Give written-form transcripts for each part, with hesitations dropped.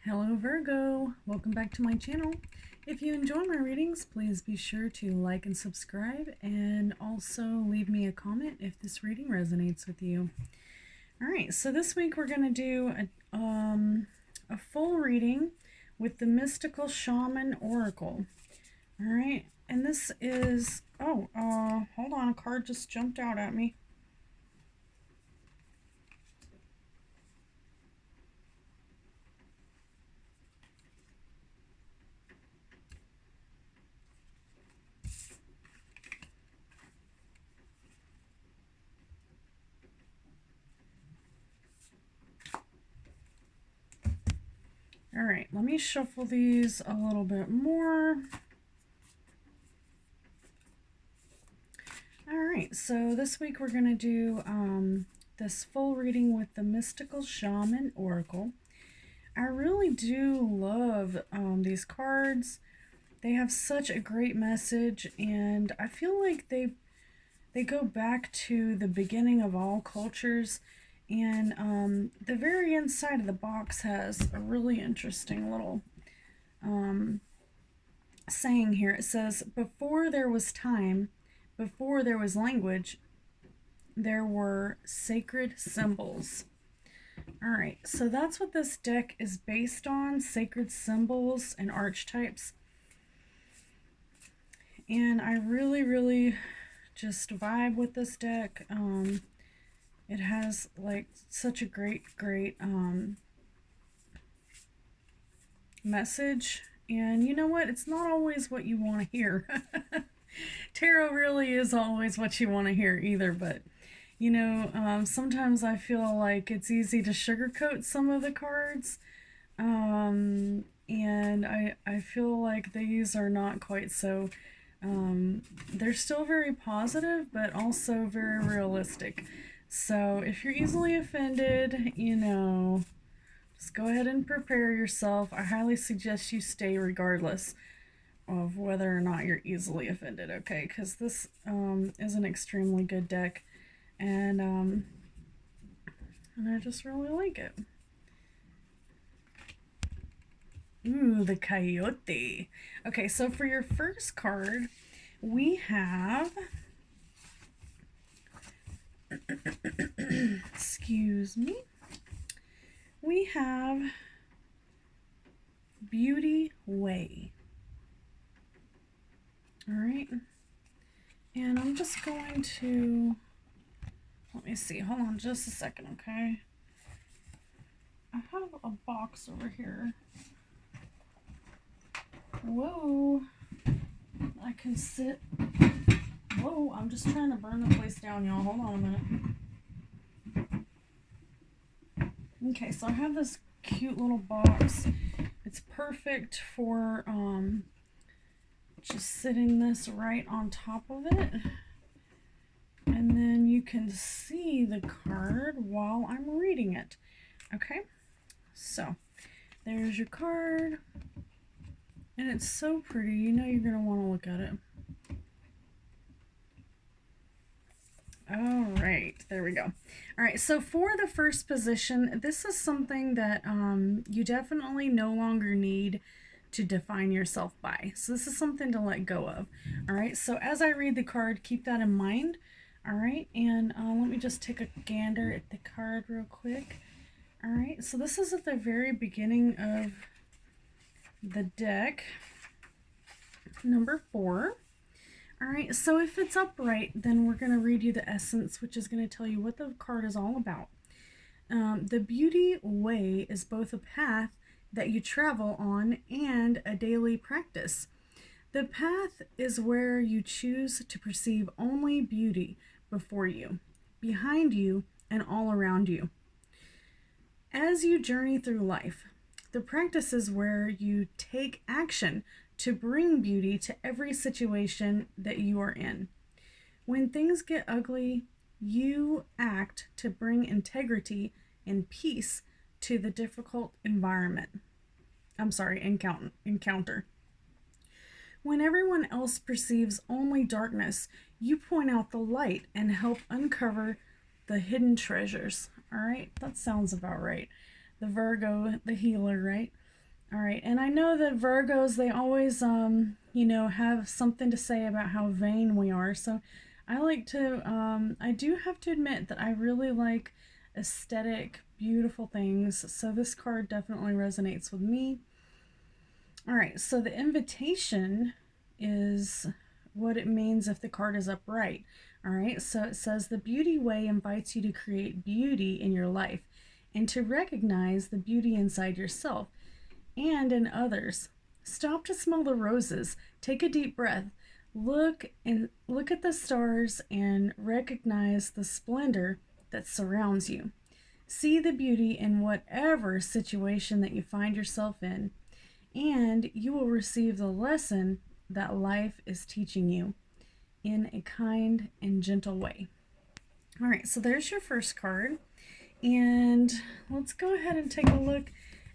Hello Virgo, welcome back to my channel. If you enjoy my readings, please be sure to like and subscribe, and also leave me a comment if this reading resonates with you. Alright, so this week we're going to do a full reading with the Mystical Shaman Oracle. Alright, and this is, hold on, a card just jumped out at me. All right, let me shuffle these a little bit more. All right, so this week we're going to do this full reading with the Mystical Shaman Oracle. I really do love these cards. They have such a great message, and I feel like they go back to the beginning of all cultures. And the very inside of the box has a really interesting little saying here. It says, "Before there was time, before there was language, there were sacred symbols." All right, so that's what this deck is based on, sacred symbols and archetypes. And I really just vibe with this deck. It has like such a great message, and you know what, it's not always what you want to hear. Tarot really is always what you want to hear either, but you know, sometimes I feel like it's easy to sugarcoat some of the cards, and I feel like these are not quite so. They're still very positive, but also very realistic. So if you're easily offended, you know, just go ahead and prepare yourself. I highly suggest you stay regardless of whether or not you're easily offended, okay? Because this is an extremely good deck, and I just really like it. Ooh, the Coyote. Okay, so for your first card, we have excuse me, we have Beauty Way. All right, and I'm just going to, let me see, hold on just a second, okay? I have a box over here. Whoa, I can sit. Whoa, I'm just trying to burn the place down, y'all. Hold on a minute. Okay, so I have this cute little box. It's perfect for just sitting this right on top of it. And then you can see the card while I'm reading it. Okay, so there's your card. And it's so pretty. You know you're going to want to look at it. All right, there we go. All right, so for the first position, this is something that you definitely no longer need to define yourself by. So this is something to let go of. All right, so as I read the card, keep that in mind. All right, and let me just take a gander at the card real quick. All right, so this is at the very beginning of the deck, number 4. All right, so if it's upright, then we're going to read you the essence, which is going to tell you what the card is all about. The Beauty Way is both a path that you travel on and a daily practice. The path is where you choose to perceive only beauty before you, behind you, and all around you. As you journey through life, the practice is where you take action to bring beauty to every situation that you are in. When things get ugly, you act to bring integrity and peace to the difficult encounter. When everyone else perceives only darkness, you point out the light and help uncover the hidden treasures. All right, that sounds about right. The Virgo, the healer, right? All right, and I know that Virgos, they always, have something to say about how vain we are. So I do have to admit that I really like aesthetic, beautiful things. So this card definitely resonates with me. All right, so the invitation is what it means if the card is upright. All right, so it says the beauty way invites you to create beauty in your life and to recognize the beauty inside yourself and in others. Stop to smell the roses, take a deep breath, look at the stars and recognize the splendor that surrounds you. See the beauty in whatever situation that you find yourself in, and you will receive the lesson that life is teaching you in a kind and gentle way. All right, so there's your first card. And let's go ahead and take a look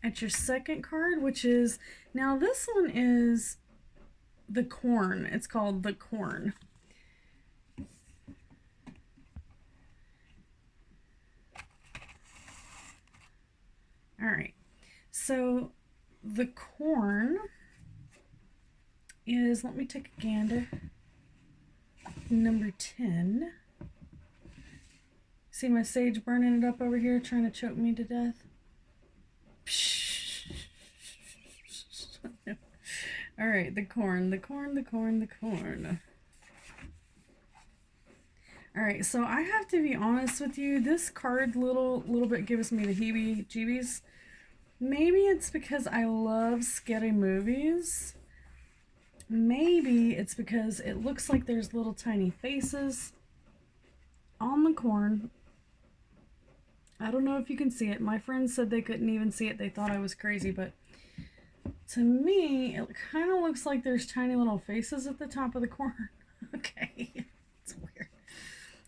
at your second card, which is, now this one is the corn. It's called the corn. All right, so the corn is, let me take a gander, number 10. See my sage burning it up over here, trying to choke me to death? All right, the corn. All right, so I have to be honest with you. This card little bit gives me the heebie-jeebies. Maybe it's because I love scary movies. Maybe it's because it looks like there's little tiny faces on the corn. I don't know if you can see it. My friends said they couldn't even see it. They thought I was crazy, but to me, it kind of looks like there's tiny little faces at the top of the corn. Okay, it's weird.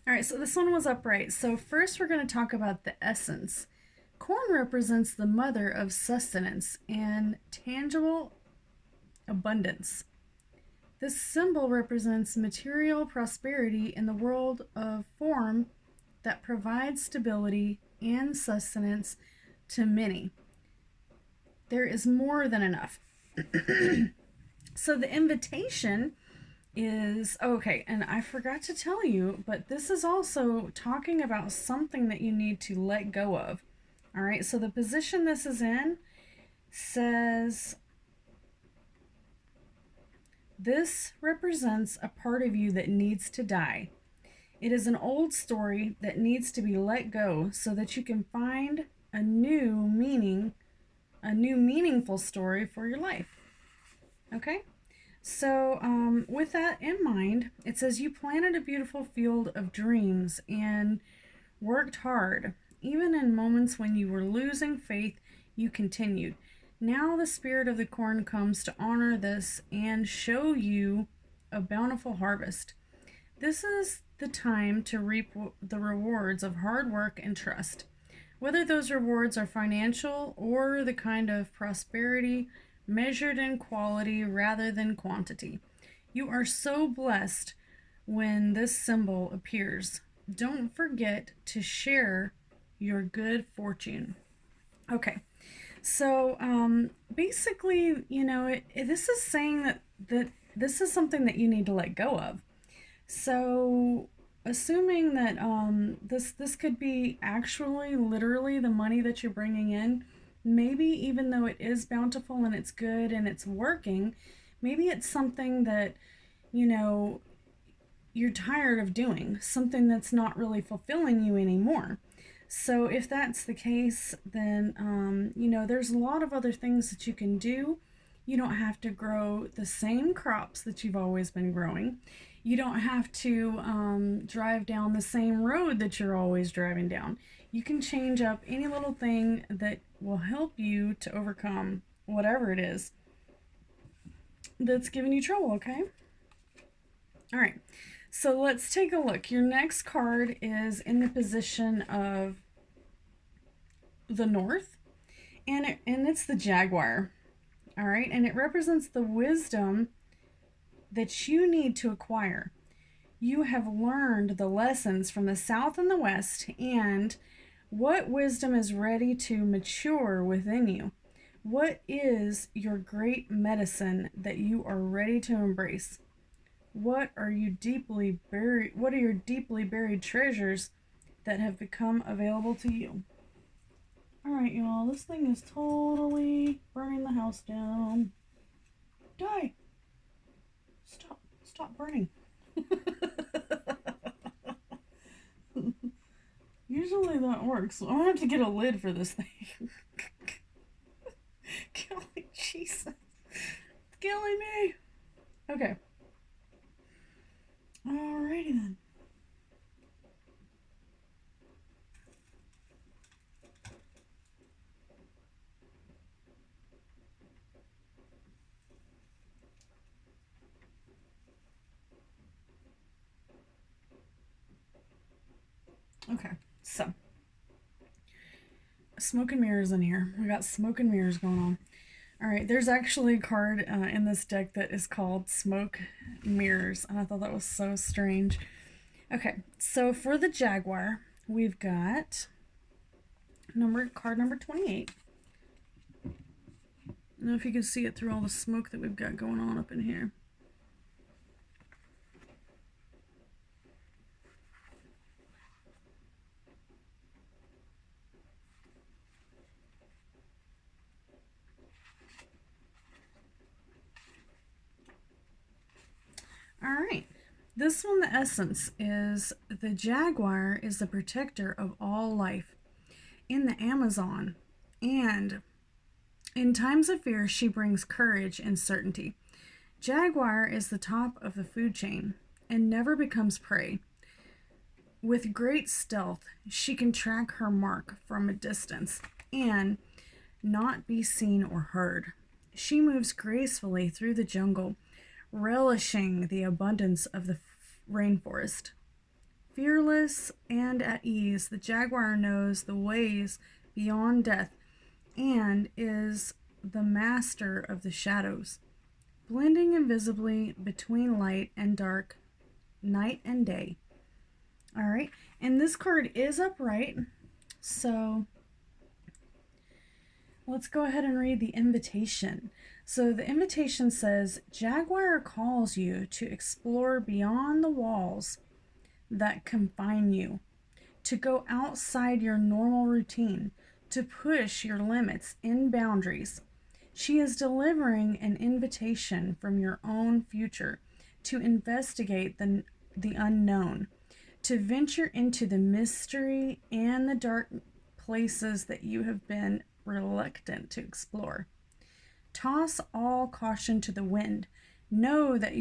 All right, so this one was upright. So first we're going to talk about the essence. Corn represents the mother of sustenance and tangible abundance. This symbol represents material prosperity in the world of form that provides stability and sustenance to many. There is more than enough. So the invitation is, okay, and I forgot to tell you, but this is also talking about something that you need to let go of. All right, so the position this is in says, this represents a part of you that needs to die. It is an old story that needs to be let go so that you can find a new meaningful story for your life. Okay? So with that in mind, it says you planted a beautiful field of dreams and worked hard. Even in moments when you were losing faith, you continued. Now the spirit of the corn comes to honor this and show you a bountiful harvest. This is the time to reap the rewards of hard work and trust. Whether those rewards are financial or the kind of prosperity measured in quality rather than quantity. You are so blessed when this symbol appears. Don't forget to share your good fortune. Okay, so basically, this is saying that this is something that you need to let go of. So assuming that this could be actually literally the money that you're bringing in, maybe even though it is bountiful and it's good and it's working, maybe it's something that you're tired of doing, something that's not really fulfilling you anymore. So if that's the case, then there's a lot of other things that you can do. You don't have to grow the same crops that you've always been growing. You don't have to drive down the same road that you're always driving down. You can change up any little thing that will help you to overcome whatever it is that's giving you trouble, okay? All right, so let's take a look. Your next card is in the position of the North, and it's the Jaguar. All right, and it represents the wisdom that you need to acquire. You have learned the lessons from the South and the West, and what wisdom is ready to mature within you. What is your great medicine that you are ready to embrace? What are you deeply buried? What are your deeply buried treasures that have become available to you? All right, y'all. This thing is totally burning the house down. Die! Stop! Stop burning! Usually that works. So I'm gonna have to get a lid for this thing. Golly, Jesus. It's killing me. Okay. Alrighty then. Okay, so smoke and mirrors in here. We got smoke and mirrors going on. All right, there's actually a card in this deck that is called Smoke Mirrors, and I thought that was so strange. Okay, so for the Jaguar, we've got card number 28. I don't know if you can see it through all the smoke that we've got going on up in here. All right. This one, the essence is the Jaguar is the protector of all life in the Amazon, and in times of fear, she brings courage and certainty. Jaguar is the top of the food chain and never becomes prey. With great stealth, she can track her mark from a distance and not be seen or heard. She moves gracefully through the jungle, relishing the abundance of the rainforest. Fearless and at ease, the Jaguar knows the ways beyond death and is the master of the shadows, blending invisibly between light and dark, night and day. All right, and this card is upright, so let's go ahead and read the invitation. So the invitation says, Jaguar calls you to explore beyond the walls that confine you, to go outside your normal routine, to push your limits and boundaries. She is delivering an invitation from your own future to investigate the unknown, to venture into the mystery and the dark places that you have been reluctant to explore. Toss all caution to the wind. Know that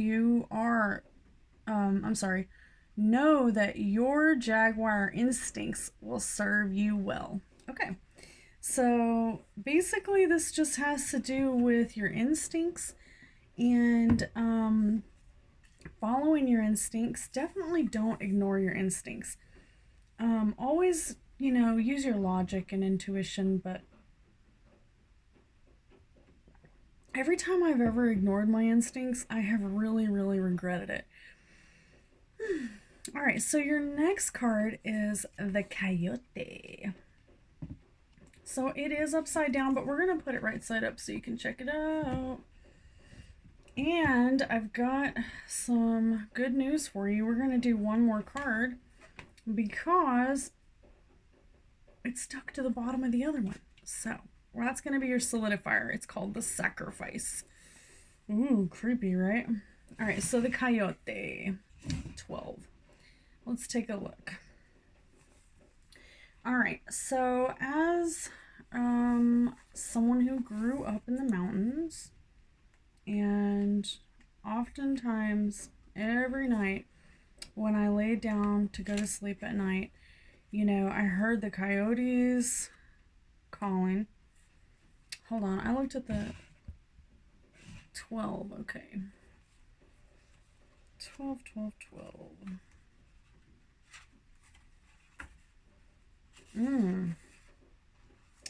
know that your Jaguar instincts will serve you well. Okay, so basically this just has to do with your instincts and following your instincts. Definitely don't ignore your instincts. Always, use your logic and intuition, but every time I've ever ignored my instincts, I have really, really regretted it. All right, so your next card is the Coyote. So it is upside down, but we're going to put it right side up so you can check it out. And I've got some good news for you. We're going to do one more card because it's stuck to the bottom of the other one. So that's going to be your solidifier. It's called the Sacrifice. Ooh, creepy, right? All right, so the Coyote, 12. Let's take a look. All right, so as someone who grew up in the mountains, and oftentimes every night when I laid down to go to sleep at night, I heard the coyotes calling. Hold on, I looked at the 12, okay. 12.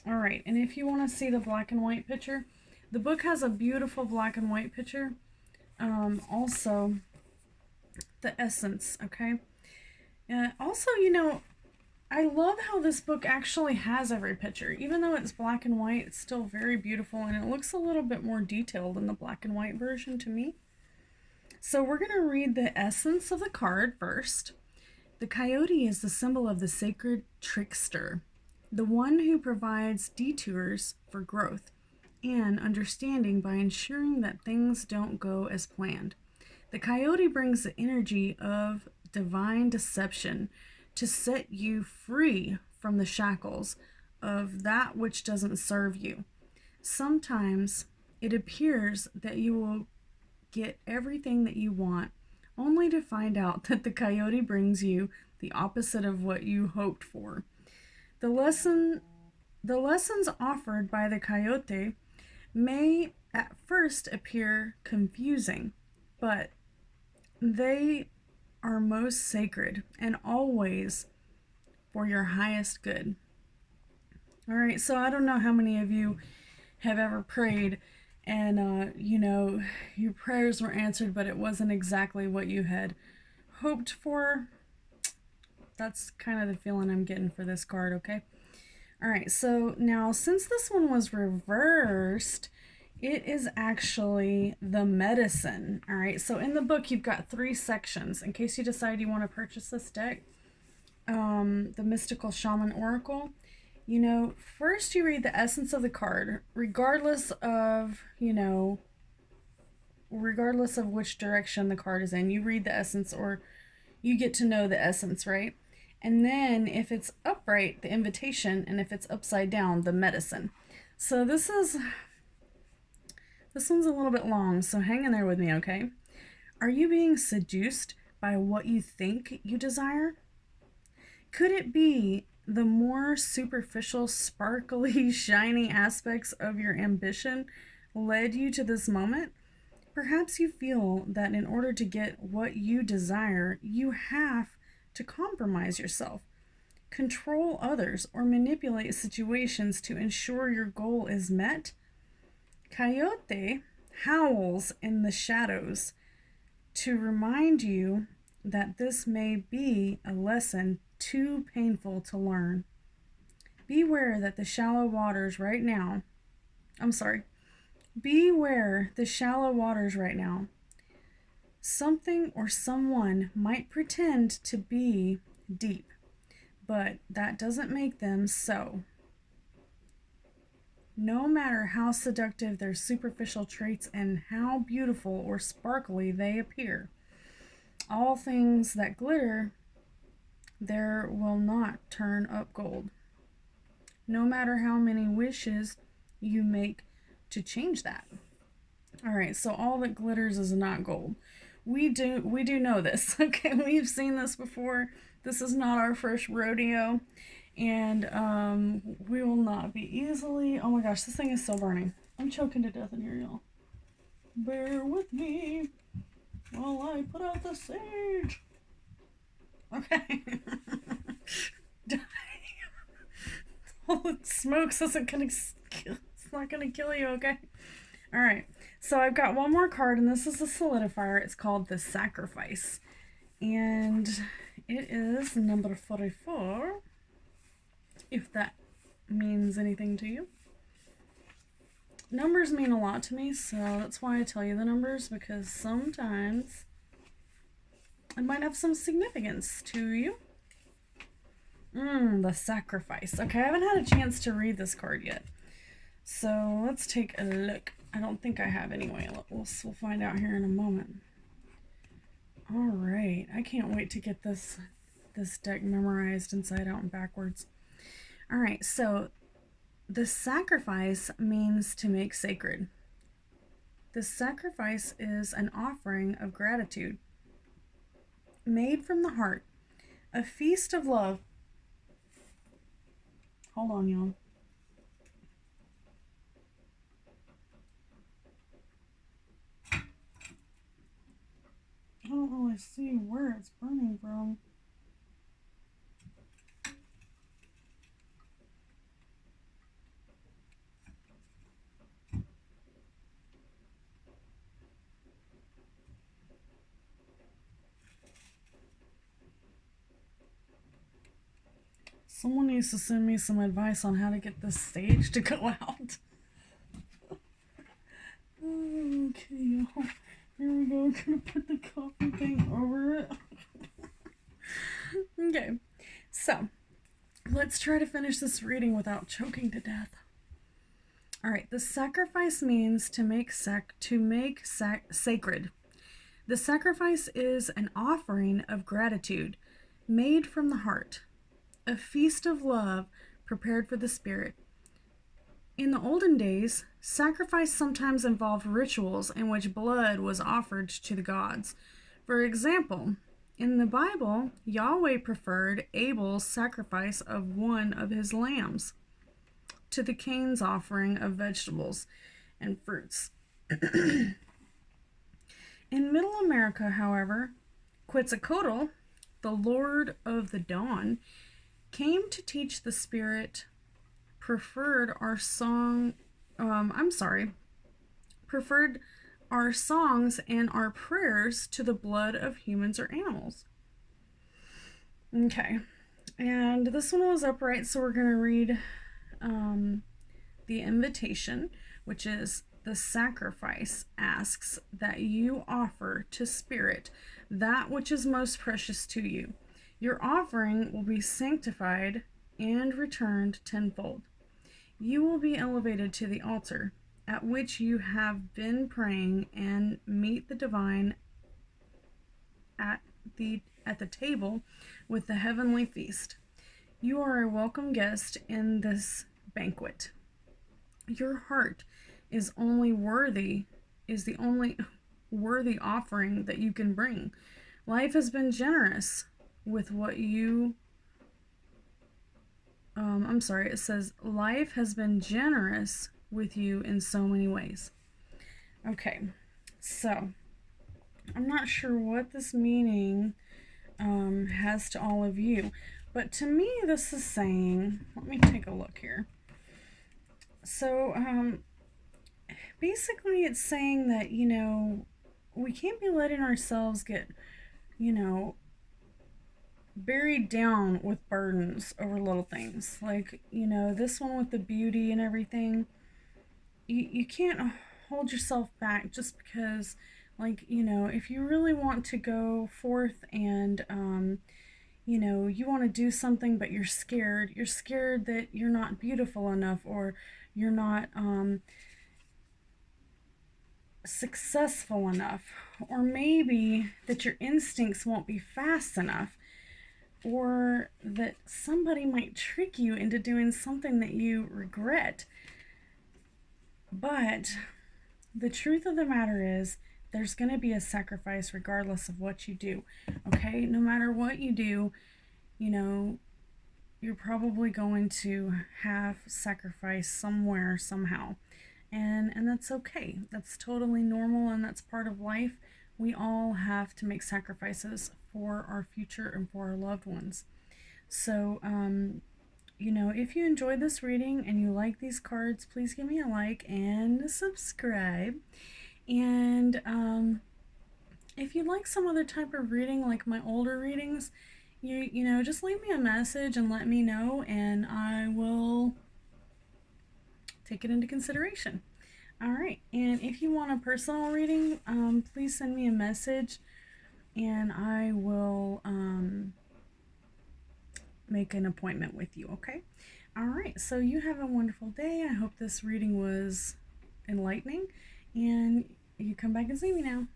All right, and if you want to see the black and white picture, the book has a beautiful black and white picture. Also, the essence, okay? Also, I love how this book actually has every picture. Even though it's black and white, it's still very beautiful, and it looks a little bit more detailed in the black and white version to me. So we're going to read the essence of the card first. The coyote is the symbol of the sacred trickster, the one who provides detours for growth and understanding by ensuring that things don't go as planned. The coyote brings the energy of divine deception to set you free from the shackles of that which doesn't serve you. Sometimes it appears that you will get everything that you want, only to find out that the coyote brings you the opposite of what you hoped for. The lessons offered by the coyote may at first appear confusing, but they are most sacred and always for your highest good. All right, so I don't know how many of you have ever prayed and, your prayers were answered, but it wasn't exactly what you had hoped for. That's kind of the feeling I'm getting for this card, okay? All right, so now since this one was reversed, it is actually the medicine. All right, so in the book, you've got 3 sections. In case you decide you want to purchase this deck, the Mystical Shaman Oracle, first you read the essence of the card, regardless of which direction the card is in. You read the essence, or you get to know the essence, right? And then if it's upright, the invitation, and if it's upside down, the medicine. So this one's a little bit long, so hang in there with me, okay? Are you being seduced by what you think you desire? Could it be the more superficial, sparkly, shiny aspects of your ambition led you to this moment? Perhaps you feel that in order to get what you desire, you have to compromise yourself, control others, or manipulate situations to ensure your goal is met. Coyote howls in the shadows to remind you that this may be a lesson too painful to learn. Beware that the shallow waters right now. Beware the shallow waters right now. Something or someone might pretend to be deep, but that doesn't make them so. No matter how seductive their superficial traits and how beautiful or sparkly they appear, all things that glitter there will not turn up gold. No matter how many wishes you make to change that. All right, so all that glitters is not gold. We do know this, okay? We've seen this before. This is not our first rodeo, and we will not be easily. Oh my gosh, this thing is still burning. I'm choking to death in here, y'all. Bear with me while I put out the sage. Okay. Holy smokes, it's not gonna kill you, okay? All right, so I've got one more card, and this is a solidifier. It's called the Sacrifice, and it is number 44, if that means anything to you. Numbers mean a lot to me, so that's why I tell you the numbers, because sometimes it might have some significance to you. The Sacrifice. Okay, I haven't had a chance to read this card yet, so let's take a look. I don't think I have anyway. We'll find out here in a moment. All right, I can't wait to get this deck memorized inside out and backwards. All right, so the Sacrifice means to make sacred. The sacrifice is an offering of gratitude, made from the heart, a feast of love. Hold on, y'all. I don't really see where it's burning from. Someone needs to send me some advice on how to get this stage to go out. Okay, y'all. Here we go. I'm gonna put the coffee thing over it. Okay, so let's try to finish this reading without choking to death. All right, the sacrifice means to make sacred. The sacrifice is an offering of gratitude made from the heart, a feast of love prepared for the spirit. In the olden days, sacrifice sometimes involved rituals in which blood was offered to the gods. For example, in the Bible, Yahweh preferred Abel's sacrifice of one of his lambs to the Cain's offering of vegetables and fruits. In Middle America, however, Quetzalcoatl, the Lord of the Dawn, came to teach the spirit preferred our songs and our prayers to the blood of humans or animals. Okay, and this one was upright, so we're going to read the invitation, which is: the sacrifice asks that you offer to spirit that which is most precious to you. Your offering will be sanctified and returned tenfold. You will be elevated to the altar at which you have been praying and meet the divine at the table with the heavenly feast. You are a welcome guest in this banquet. Your heart is the only worthy offering that you can bring. Life has been generous with what you it says life has been generous with you in so many ways. Okay, so I'm not sure what this meaning has to all of you, but to me this is saying, let me take a look here. So basically it's saying that, we can't be letting ourselves get, buried down with burdens over little things. Like, this one with the beauty and everything. You can't hold yourself back just because, if you really want to go forth and, you want to do something, but you're scared. You're scared that you're not beautiful enough, or you're not successful enough, or maybe that your instincts won't be fast enough, or that somebody might trick you into doing something that you regret. But the truth of the matter is, there's going to be a sacrifice regardless of what you do. Okay? No matter what you do, you're probably going to have sacrifice somewhere, somehow. And that's okay. That's totally normal, and that's part of life. We all have to make sacrifices for our future and for our loved ones. So, if you enjoyed this reading and you like these cards, please give me a like and subscribe. And if you'd like some other type of reading, like my older readings, just leave me a message and let me know, and I will take it into consideration. All right, and if you want a personal reading, please send me a message, and I will make an appointment with you, okay? All right, so you have a wonderful day. I hope this reading was enlightening, and you come back and see me now.